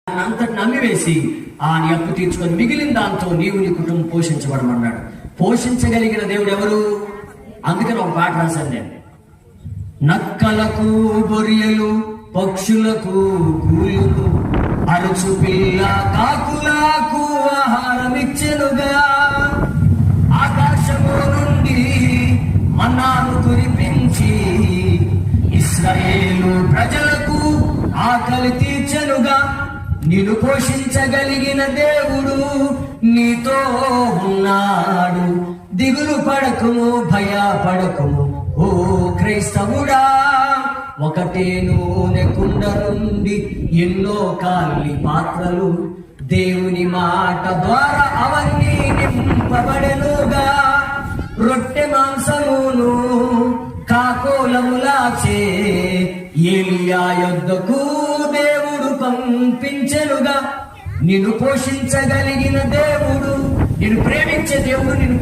అంతటి నమ్మివేసి నీ అప్పు తీర్చుకొని మిగిలిన దాంతో నీవు నీ కుటుంబం పోషించబడమన్నాడు. పోషించగలిగిన దేవుడు ఎవరు? అందుకని ఒక పాట రాశాను నేను. నక్కలకు గొర్రెలు, పక్షులకు కూలును, అరుచు పిల్ల కాకులకు ఆహారం ఇచ్చెనుగా. ఆకాశము నుండి మన్నాను కురిపించి ఇశ్రాయేలు ప్రజలకు ఆకలి తీర్చెనుగా. నిన్ను పోషించగలిగిన దేవుడు నీతో ఉన్నాడు. దిగులు పడకుము, భయపడకుము ఓ క్రైస్తవుడా. ఒకటే నూనె కుండ నుండి ఎన్నో కాలి పాత్రలు, దేవుని మాట ద్వారా అవన్నీ నింపబడెనుగా. రొట్టె మాంసమును కాకోలములాచే ఏలియా యొద్దకు దేవుడు పంపించెనుగా. నిన్ను పోషించగలిగిన దేవుడు, నిన్ను ప్రేమించే దేవుడు నిన్ను